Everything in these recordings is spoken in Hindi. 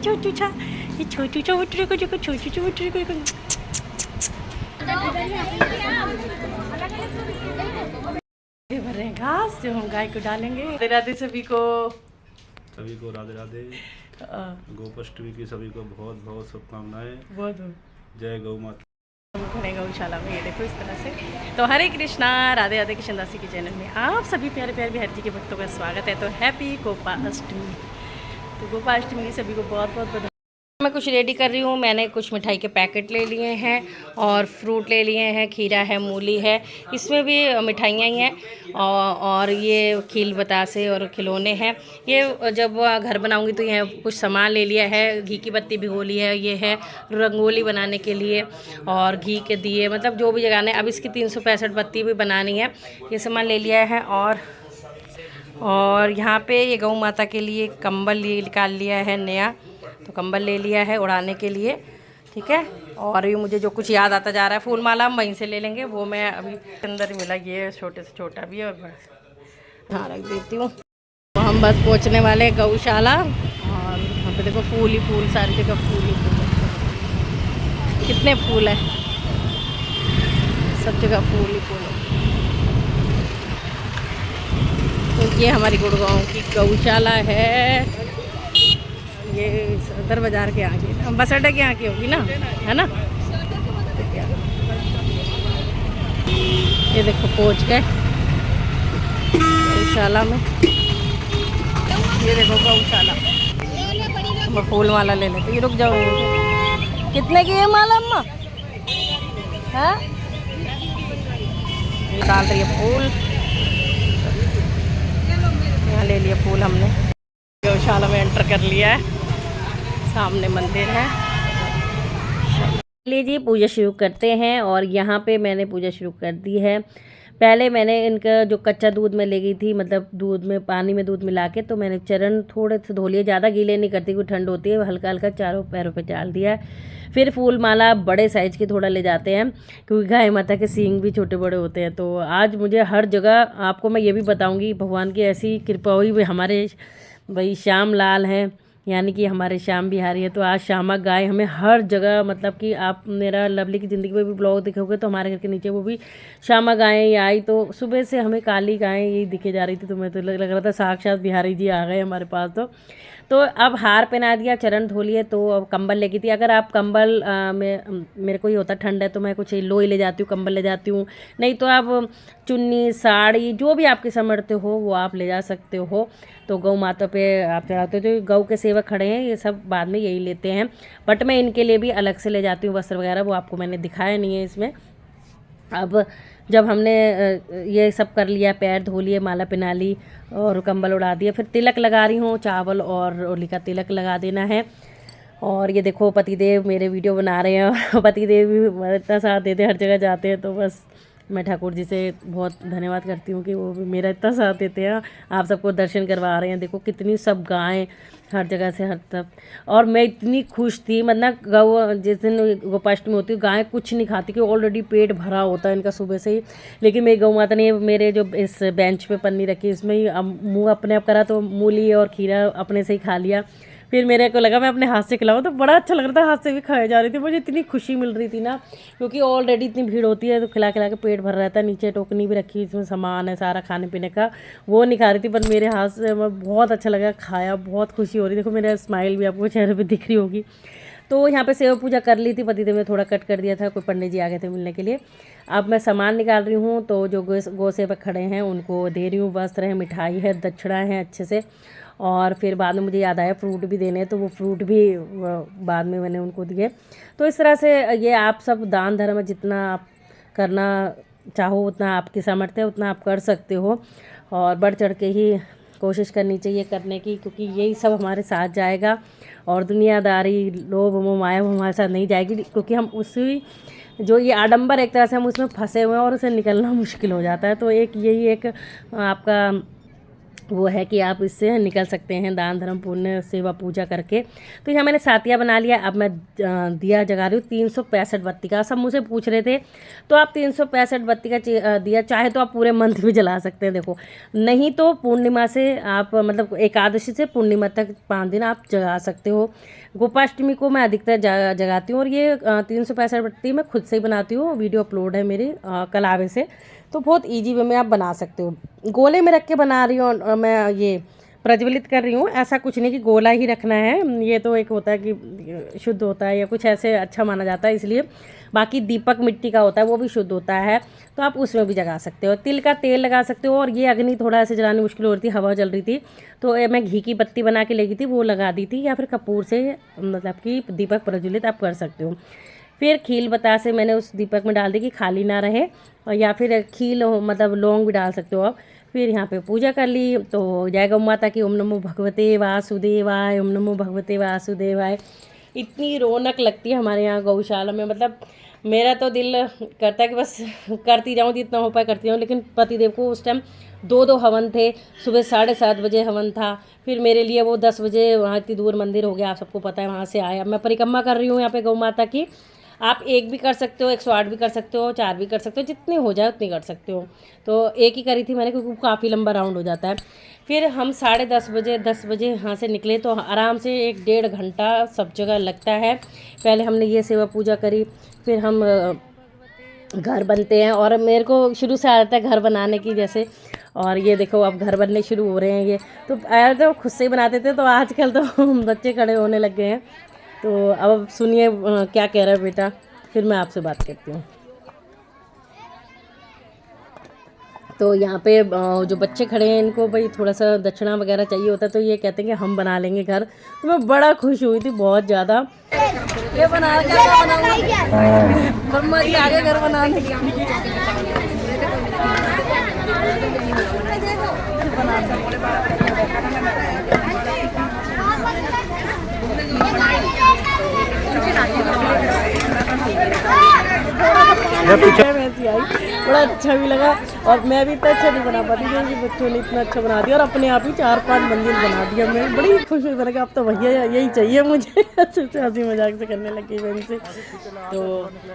छोटू छा, ये छोटू छा उठरे को जो छोटू छा उठरे को भर रहे हैं घास जो हम गाय को डालेंगे। राधे राधे सभी को राधे राधे। गोपाष्टमी की सभी को बहुत बहुत शुभकामनाएं। बहुत जय गौ माता। खड़े गौशाला में, ये देखो इस तरह से। तो हरे कृष्णा, राधे राधे कृष्ण दासी के चैनल में आप सभी प्यारे प्यारे बिहारी जी के भक्तों का स्वागत है। तो हैप्पी गोपाष्टमी। तो गोपाष्टमी की सभी को बहुत बहुत बधाई। मैं कुछ रेडी कर रही हूँ। मैंने कुछ मिठाई के पैकेट ले लिए हैं और फ्रूट ले लिए हैं, खीरा है, मूली है, इसमें भी मिठाइयाँ ही हैं और ये खील बतासे और खिलौने हैं। ये जब घर बनाऊँगी तो ये कुछ सामान ले लिया है। घी की बत्ती भिगो ली है, ये है रंगोली बनाने के लिए और घी के दिए, मतलब जो भी जगाने। अब इसकी 365 बत्ती भी बनानी है, ये सामान ले लिया है। और यहाँ पे ये गौ माता के लिए कंबल निकाल लिया है नया, तो कंबल ले लिया है उड़ाने के लिए, ठीक है। और ये मुझे जो कुछ याद आता जा रहा है, फूल माला हम वहीं से ले लेंगे, वो मैं अभी अंदर ही मिला। ये छोटे से छोटा भी है और हाँ रख देती हूँ। तो हम बस पहुँचने वाले हैं गौशाला और यहाँ पे देखो फूल ही फूल, सारी जगह फूल ही फूल है। कितने फूल है, सब जगह फूल ही फूल है। तो ये हमारी गुड़गांव की गौशाला है। ये सदर बाज़ार के आगे, हम बस अड्डे के यहाँ की होगी ना, है ना। ये देखो पहुँच गए गौशाला में। ये देखो गौशाला। हम फूल माला ले लेते। ये रुक जाओ, कितने की है माला अम्मा? हाँ डाल रही है फूल, यहाँ ले लिया फूल हमने। गौशाला में एंटर कर लिया है, सामने मंदिर है। लीजिए पूजा शुरू करते हैं। और यहाँ पे मैंने पूजा शुरू कर दी है। पहले मैंने इनका जो कच्चा दूध में ले गई थी, मतलब दूध में पानी में दूध मिला के, तो मैंने चरण थोड़े से धो लिए, ज़्यादा गीले नहीं करती क्योंकि ठंड होती है। हल्का हल्का चारों पैरों पे डाल दिया है। फिर फूल माला बड़े साइज़ की थोड़ा ले जाते हैं क्योंकि गाय माता के सींग भी छोटे बड़े होते हैं। तो आज मुझे हर जगह आपको मैं ये भी बताऊँगी, भगवान की ऐसी कृपा हुई भी। हमारे भाई श्याम लाल हैं, यानी कि हमारे श्याम बिहारी है, तो आज श्यामा गाय हमें हर जगह, मतलब कि आप मेरा लवली की ज़िंदगी में भी ब्लॉग दिखोगे तो हमारे घर के नीचे वो भी श्यामा गायें आई। तो सुबह से हमें काली गायें यही दिखे जा रही थी, तो मैं तो लग रहा था साक्षात बिहारी जी आ गए हमारे पास। तो अब हार पहना दिया, चरण धो लिए, तो अब कंबल लेगी थी। अगर आप कंबल में मेरे को ही होता ठंड है तो मैं कुछ लोई ले जाती हूँ, कंबल ले जाती हूँ, नहीं तो आप चुन्नी साड़ी जो भी आपके समर्थ्य हो वो आप ले जा सकते हो। तो गौ माता पे आप चढ़ाते हो। जो गौ के सेवक खड़े हैं ये सब बाद में यही लेते हैं, बट मैं इनके लिए भी अलग से ले जाती हूँ वस्त्र वगैरह, वो आपको मैंने दिखाया नहीं है इसमें। अब जब हमने ये सब कर लिया, पैर धो लिए, माला पहना ली और कंबल उड़ा दिया, फिर तिलक लगा रही हूँ। चावल और ओली का तिलक लगा देना है। और ये देखो पतिदेव मेरे वीडियो बना रहे हैं। पतिदेव भी इतना साथ देते, हर जगह जाते हैं, तो बस मैं ठाकुर जी से बहुत धन्यवाद करती हूँ कि वो भी मेरा इतना साथ देते हैं। आप सबको दर्शन करवा रहे हैं। देखो कितनी सब गायें हर जगह से हर तरफ। और मैं इतनी खुश थी, मतलब गौ जिस दिन गोपाष्टमी होती है गायें कुछ नहीं खाती कि ऑलरेडी पेट भरा होता है इनका सुबह से ही। लेकिन मेरी गौ माता ने मेरे जो इस बेंच पे पन्नी रखी इसमें ही मुँह अपने आप करा, तो मूली और खीरा अपने से ही खा लिया। फिर मेरे को लगा मैं अपने हाथ से खिलाऊं, तो बड़ा अच्छा लग रहा था, हाथ से भी खाए जा रही थी। मुझे इतनी खुशी मिल रही थी ना, क्योंकि ऑलरेडी इतनी भीड़ होती है तो खिला खिला के पेट भर रहता है। नीचे टोकनी भी रखी, इसमें सामान है सारा खाने पीने का, वो नहीं खा रही थी, पर मेरे हाथ से बहुत अच्छा लगा, खाया, बहुत खुशी हो रही। देखो मेरा स्माइल भी आपको चेहरे पर दिख रही होगी। तो यहाँ पे सेवा पूजा कर ली थी, पतिदेव ने थोड़ा कट कर दिया था, कोई पंडित जी आ गए थे मिलने के लिए। अब मैं सामान निकाल रही हूँ, तो जो गौ सेवक खड़े हैं उनको दे रही हूँ। वस्त्र है, मिठाई है, दक्षिणा है अच्छे से। और फिर बाद में मुझे याद आया फ्रूट भी देने हैं, तो वो फ्रूट भी बाद में मैंने उनको दिए। तो इस तरह से ये आप सब दान धर्म जितना आप करना चाहो, उतना आपकी सामर्थ्य है, उतना आप कर सकते हो। और बढ़ चढ़ के ही कोशिश करनी चाहिए करने की, क्योंकि यही सब हमारे साथ जाएगा। और दुनियादारी, लोभ मोह माया वो हमारे साथ नहीं जाएगी, क्योंकि हम उसी जो ये आडंबर एक तरह से हम उसमें फंसे हुए हैं और उसे निकलना मुश्किल हो जाता है। तो एक यही एक आपका वो है कि आप इससे निकल सकते हैं दान धर्म पुण्य सेवा पूजा करके। तो यहाँ मैंने सातिया बना लिया। अब मैं दिया जगा रही हूँ 365 बत्ती का। सब मुझसे पूछ रहे थे तो आप 365 बत्ती का दिया चाहे तो आप पूरे मंथ भी जला सकते हैं। देखो, नहीं तो पूर्णिमा से आप मतलब एकादशी से पूर्णिमा तक 5 दिन आप जगा सकते हो। गोपाष्टमी को मैं अधिकतर जगाती हूँ और ये 365 बत्ती मैं खुद से ही बनाती हूँ। वीडियो अपलोड है मेरी कलावे से, तो बहुत ईजी वे में आप बना सकते हो। गोले में रख के बना रही हूँ और मैं ये प्रज्वलित कर रही हूँ। ऐसा कुछ नहीं कि गोला ही रखना है, ये तो एक होता है कि शुद्ध होता है या कुछ ऐसे अच्छा माना जाता है, इसलिए। बाकी दीपक मिट्टी का होता है, वो भी शुद्ध होता है, तो आप उसमें भी जगा सकते हो। तिल का तेल लगा सकते हो। और ये अग्नि थोड़ा ऐसे जलानी मुश्किल हो रही थी, हवा चल रही थी, तो मैं घी की बत्ती बना के ले गई थी, वो लगा दी थी। या फिर कपूर से मतलब कि दीपक प्रज्वलित आप कर सकते हो। फिर खील बतासे मैंने उस दीपक में डाल दी कि खाली ना रहे, और या फिर खील मतलब लौंग भी डाल सकते हो आप। फिर यहाँ पे पूजा कर ली। तो जय गौ माता की। ओम नमो भगवते वासुदेवाय, ओम नमो भगवते वासुदेवाय। इतनी रौनक लगती है हमारे यहाँ गौशाला में, मतलब मेरा तो दिल करता है कि बस करती जाऊँ, जितना हो पाए करती जाऊँ। लेकिन पतिदेव को उस टाइम 2 हवन थे। सुबह 7:30 बजे हवन था, फिर मेरे लिए वो 10 बजे, वहाँ इतनी दूर मंदिर हो गया, आप सबको पता है, वहाँ से आया। मैं परिक्रमा कर रही हूँ यहाँ पे गौ माता की। आप 1 भी कर सकते हो, 108 भी कर सकते हो, 4 भी कर सकते हो, जितनी हो जाए उतनी कर सकते हो। तो 1 ही करी थी मैंने, क्योंकि काफ़ी लंबा राउंड हो जाता है। फिर हम 10:30 बजे यहाँ से निकले, तो आराम से 1-1.5 घंटा सब जगह लगता है। पहले हमने ये सेवा पूजा करी, फिर हम घर बनते हैं। और मेरे को शुरू से आदत है घर बनाने की, जैसे। और ये देखो अब घर बनने शुरू हो रहे हैं ये। तो पहले तो खुद से ही बनाते थे, तो आजकल तो बच्चे खड़े होने लग गए हैं। तो अब सुनिए क्या कह रहा है बेटा, फिर मैं आपसे बात करती हूँ। तो यहाँ पे जो बच्चे खड़े हैं, इनको भाई थोड़ा सा दक्षिणा वगैरह चाहिए होता है, तो ये कहते हैं कि हम बना लेंगे घर। तो मैं बड़ा खुश हुई थी, बहुत ज़्यादा। ये बना ब्रह्मा जी आगे घर बनाने वैसी आई, बड़ा अच्छा भी लगा। और मैं भी इतना अच्छा नहीं बना पाती, क्योंकि बच्चों ने इतना अच्छा बना दिया और अपने आप ही 4-5 मंजिल बना दिया। मैं बड़ी खुश हुई, मैंने कहा अब तो भैया यही चाहिए मुझे। अच्छे से हंसी मजाक से करने लगी मैं इनसे। तो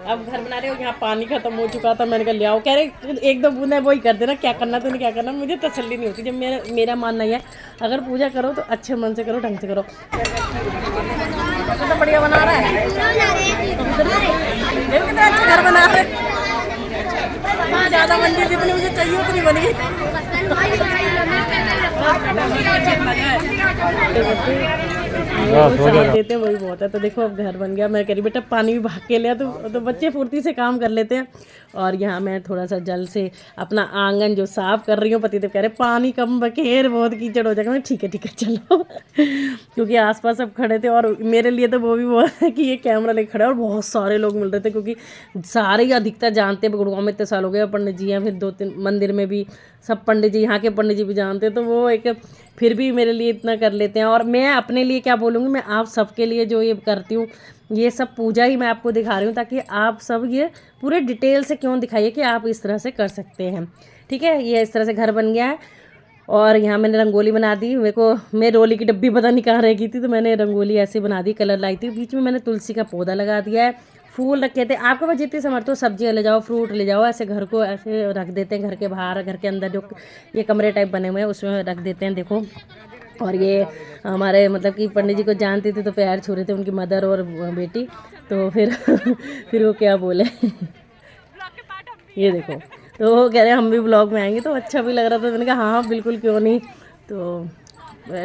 अब घर बना रहे हो, यहाँ पानी खत्म हो चुका था, मैंने कहा ले आओ। कह रहे 1-2 बूंद वही कर देना, क्या करना तूने क्या करना। मुझे तसल्ली नहीं होती। जब मेरा मानना है अगर पूजा करो तो अच्छे मन से करो, ढंग से करो। तो बढ़िया बना रहा है, कितना अच्छा घर बना रहा है। ज़्यादा मंजिल जितनी मुझे चाहिए उतनी बन गई। साथ देते वही बहुत है। तो देखो अब घर बन गया। मैं कह रही बेटा पानी भी भाग के लिया, तो बच्चे फुर्ती से काम कर लेते हैं। और यहाँ मैं थोड़ा सा जल से अपना आंगन जो साफ कर रही हूँ। पतिदेव कह रहे पानी कम बखेर, बहुत कीचड़ हो जाएगा। मैं ठीक है चलो। क्योंकि आसपास सब खड़े थे, और मेरे लिए तो वो भी वो है कि ये कैमरा लेके खड़ा है, और बहुत सारे लोग मिल रहे थे, क्योंकि सारे ही अधिकतर जानते हैं। गुड़गांव में इतने साल हो गए, पंडित जी हैं, फिर 2-3 मंदिर में भी सब पंडित जी, यहाँ के पंडित जी भी जानते हैं। तो वो एक फिर भी मेरे लिए इतना कर लेते हैं। और मैं अपने लिए क्या बोलूँगी, मैं आप सबके लिए जो ये करती हूँ, ये सब पूजा ही मैं आपको दिखा रही हूँ, ताकि आप सब ये पूरे डिटेल से क्यों दिखाइए कि आप इस तरह से कर सकते हैं। ठीक है, ये इस तरह से घर बन गया है। और यहाँ मैंने रंगोली बना दी। मेरे को मैं रोली की डब्बी पता नहीं कहाँ रह गई थी, तो मैंने रंगोली ऐसे बना दी, कलर लाई थी। बीच में मैंने तुलसी का पौधा लगा दिया है, फूल रखे थे। आपके पास जितनी समर्थ हो, सब्जियाँ ले जाओ, फ्रूट ले जाओ, ऐसे घर को ऐसे रख देते हैं। घर के बाहर, घर के अंदर जो ये कमरे टाइप बने हुए हैं उसमें रख देते हैं। देखो, और ये हमारे मतलब कि पंडित जी को जानते थे, तो पैर छू रहे थे उनकी मदर और बेटी। तो फिर वो क्या बोले ये देखो, तो वो कह रहे हम भी ब्लॉग में आएंगे। तो अच्छा भी लग रहा था, मैंने कहा हाँ बिल्कुल, क्यों नहीं। तो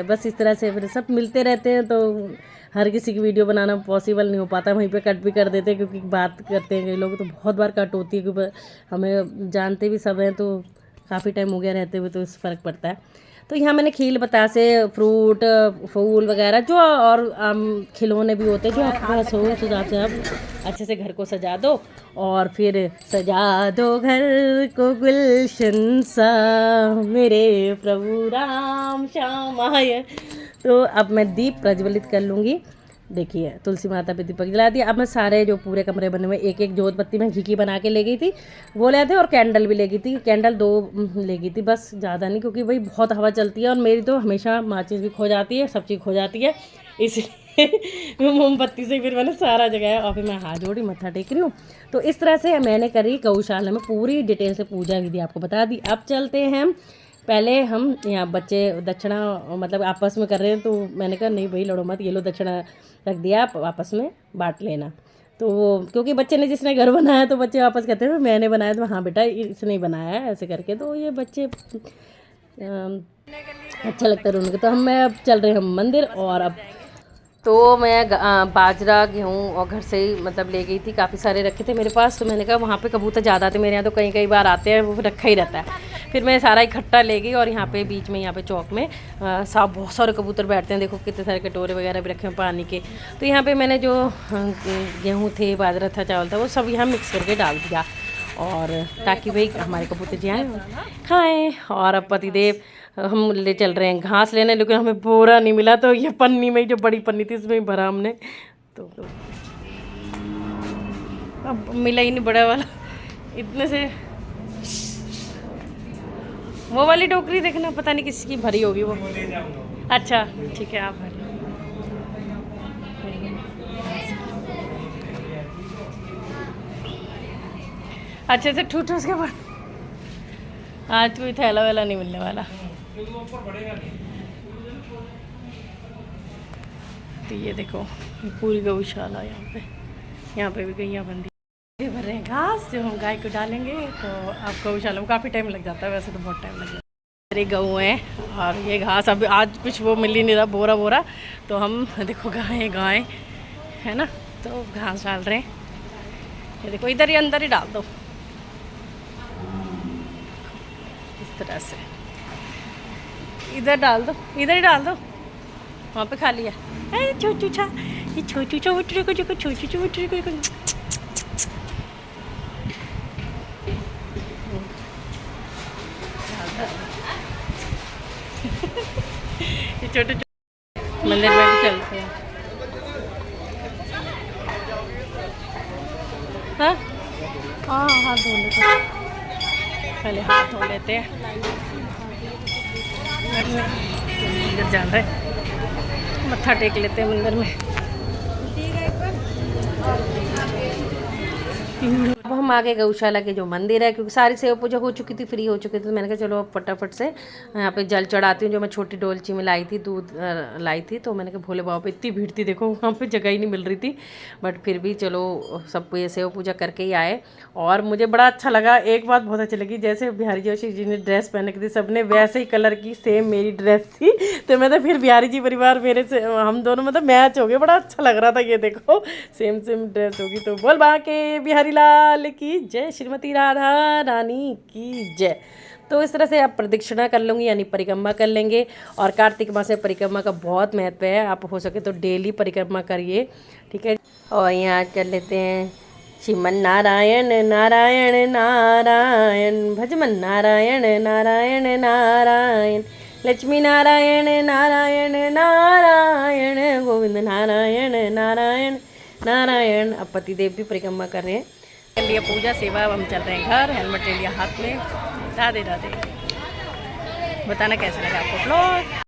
बस इस तरह से फिर सब मिलते रहते हैं, तो हर किसी की वीडियो बनाना पॉसिबल नहीं हो पाता। वहीं पे कट भी कर देते हैं, क्योंकि बात करते हैं कई लोग, तो बहुत बार कट होती है, क्योंकि हमें जानते भी सब हैं, तो काफ़ी टाइम हो गया रहते हुए, तो इस फ़र्क पड़ता है। तो यहाँ मैंने खील बतासे, फ्रूट, फूल वगैरह जो और खिलौने भी होते हैं, जो आपके पास हो उस हिसाब से आप अच्छे से घर को सजा दो। और फिर सजा दो घर को गुलशन सा, मेरे प्रभु राम श्याम आए। तो अब मैं दीप प्रज्वलित कर लूँगी। देखिए तुलसी माता पे दीपक जला दिया। अब मैं सारे जो पूरे कमरे बने हुए एक एक जोत बत्ती मैं घी की बना के ले गई थी, वो ले थे, और कैंडल भी ले गई थी। कैंडल 2 ले गई थी बस, ज़्यादा नहीं, क्योंकि भाई बहुत हवा चलती है और मेरी तो हमेशा माचिस भी खो जाती है, सब चीज़ खो जाती है, इसलिए मोमबत्ती से फिर मैंने सारा जगह, और फिर मैं हाथ जोड़ी मत्था टेक रही हूँ। तो इस तरह से मैंने करी गौशाला में पूरी डिटेल से पूजा विधि आपको बता दी। अब चलते हैं, पहले हम यहाँ बच्चे दक्षिणा मतलब आपस में कर रहे हैं, तो मैंने कहा नहीं भाई लड़ो मत, ये लो दक्षिणा रख दिया, आप आपस में बांट लेना। तो वो क्योंकि बच्चे ने जिसने घर बनाया तो बच्चे वापस कहते हैं मैंने बनाया, तो हाँ बेटा इसने ही बनाया है, ऐसे करके। तो ये बच्चे अच्छा लगता है उनको। तो मैं अब चल रहे हम मंदिर, और अब तो मैं बाजरा गेहूँ और घर से ही मतलब ले गई थी, काफ़ी सारे रखे थे मेरे पास। तो मैंने कहा वहाँ पे कबूतर ज़्यादा थे, मेरे यहाँ तो कई बार आते हैं, वो रखा ही रहता है। फिर मैं सारा इकट्ठा ले गई, और यहाँ पे बीच में, यहाँ पे चौक में सब बहुत सारे कबूतर बैठते हैं, देखो कितने सारे कटोरे वगैरह भी रखे हैं पानी के। तो यहाँ पे मैंने जो गेहूँ थे, बाजरा था, चावल था, वो सब यहाँ मिक्स करके डाल दिया, और ताकि भाई हमारे कबूतर जी आए खाएँ। और अब पतिदेव हम ले चल रहे हैं घास लेने, लेकिन हमें बोरा नहीं मिला, तो ये पन्नी में जो बड़ी पन्नी थी इसमें भरा हमने, तो अब मिला ही नहीं बड़ा वाला, इतने से। वो वाली टोकरी देखना, पता नहीं किसकी भरी होगी वो। अच्छा ठीक है, आप भरी। अच्छे से ठूठ उसके बाद आज कोई थैला वैला नहीं मिलने वाला। तो ये देखो पूरी गौशाला, यहाँ पे भी गैया बंदी भर रहे हैं घास, जो हम गाय को डालेंगे। तो आप गौशाला में काफ़ी टाइम लग जाता है, वैसे तो बहुत टाइम लग जाता है। मेरे गऊ हैं, और ये घास अभी आज कुछ वो मिल ही नहीं रहा, बोरा, तो हम देखो गाय है ना, तो घास डाल रहे हैं। ये देखो इधर ही अंदर ही डाल दो, इस तरह से इधर डाल दो, इधर ही डाल दो, वहाँ पे खाली है। छोटू छा, ये छोटू छा उठ को, जो छोटू छा उठ को, ये छोटे मंदिर में भी चलते हैं। हाँ हाँ, हाथ धो लेते हैं, पहले हाथ धो लेते हैं। मंदिर जान रहे, मत्था टेक लेते हैं मंदिर में। अब हम आ गए गौशाला के जो मंदिर है, क्योंकि सारी सेवा पूजा हो चुकी थी, फ्री हो चुकी थी, तो मैंने कहा चलो अब फटाफट से यहाँ पे जल चढ़ाती हूँ। जो मैं छोटी डोलची में लाई थी, दूध लाई थी, तो मैंने कहा भोले बाबा पे इतनी भीड़ थी, देखो वहाँ पे जगह ही नहीं मिल रही थी, बट फिर भी चलो सब ये सेवा पूजा करके ही आए। और मुझे बड़ा अच्छा लगा, एक बात बहुत अच्छी लगी, जैसे बिहारी जोशी जी ने ड्रेस पहन की थी, सबने वैसे ही कलर की सेम मेरी ड्रेस थी। तो मैं तो फिर बिहारी जी परिवार मेरे से, हम दोनों मतलब मैच हो गए, बड़ा अच्छा लग रहा था। ये देखो सेम ड्रेस होगी, तो बोल बाके बिहारी लाल की जय, श्रीमती राधा रानी की जय। तो इस तरह से आप प्रदक्षिणा कर लूँगी, यानी परिक्रमा कर लेंगे। और कार्तिक मास में परिक्रमा का बहुत महत्व है, आप हो सके तो डेली परिक्रमा करिए, ठीक है। और यहाँ कर लेते हैं श्रीमन नारायण नारायण नारायण, भजमन नारायण नारायण नारायण, लक्ष्मी नारायण नारायण नारायण, गोविंद नारायण नारायण नारायण। अब पतिदेव भी परिक्रमा कर रहे हैं, कर लिया पूजा सेवा। अब हम चल रहे हैं घर, हेलमेट ले लिया हाथ में। राधे राधे। बताना कैसा लगा आपको ब्लॉग।